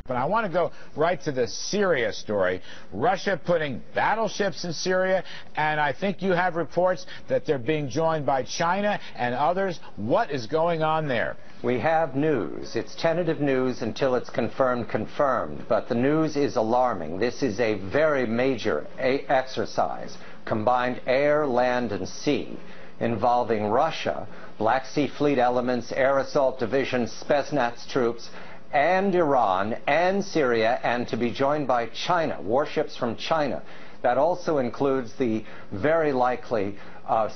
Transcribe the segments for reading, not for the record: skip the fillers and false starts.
But I want to go right to the Syria story. Russia putting battleships in Syria, and I think you have reports that they're being joined by China and others. What is going on there? We have news. It's tentative news until it's confirmed, but the news is alarming. This is a very major exercise, combined air, land, and sea, involving Russia, Black Sea Fleet elements, air assault division, Spetsnaz troops, and Iran and Syria, and to be joined by China, warships from China. That also includes the very likely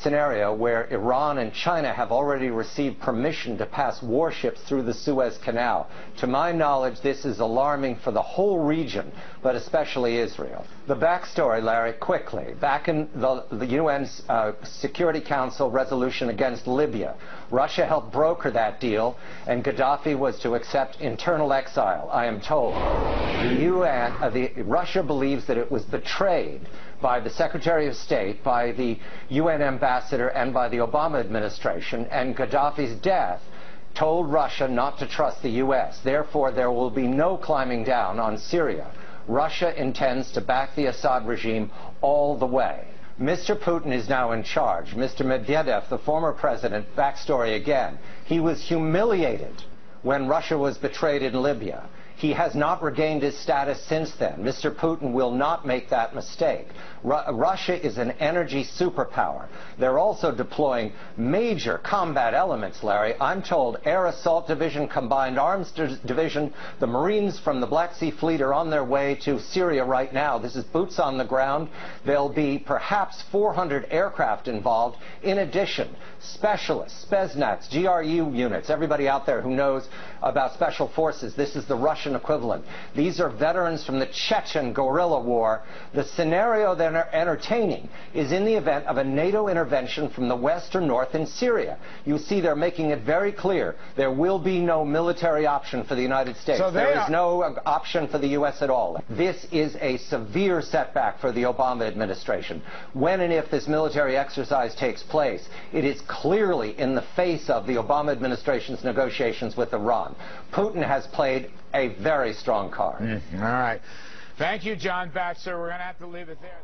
scenario where Iran and China have already received permission to pass warships through the Suez Canal. To my knowledge, this is alarming for the whole region, but especially Israel. The backstory, Larry, quickly. Back in the UN's Security Council resolution against Libya, Russia helped broker that deal, and Gaddafi was to accept internal exile, I am told. Russia believes that it was betrayed by the Secretary of State, by the UN ambassador, and by the Obama administration, and Gaddafi's death told Russia not to trust the U.S. Therefore, there will be no climbing down on Syria. Russia intends to back the Assad regime all the way. Mr. Putin is now in charge. Mr. Medvedev, the former president, backstory again, he was humiliated when Russia was betrayed in Libya. He has not regained his status since then. Mr. Putin will not make that mistake. Russia is an energy superpower. They're also deploying major combat elements, Larry. I'm told Air Assault Division, Combined Arms Division, the Marines from the Black Sea Fleet are on their way to Syria right now. This is boots on the ground. There'll be perhaps 400 aircraft involved. In addition, specialists, Spetsnaz, GRU units, everybody out there who knows about special forces, this is the Russian equivalent. These are veterans from the Chechen guerrilla war. The scenario they're entertaining is in the event of a NATO intervention from the west or north in Syria. You see, they're making it very clear there will be no military option for the United States. So there is no option for the U.S. at all. This is a severe setback for the Obama administration. When and if this military exercise takes place, it is clearly in the face of the Obama administration's negotiations with Iran. Putin has played a very strong card. All right. Thank you, John Batchelor. We're going to have to leave it there.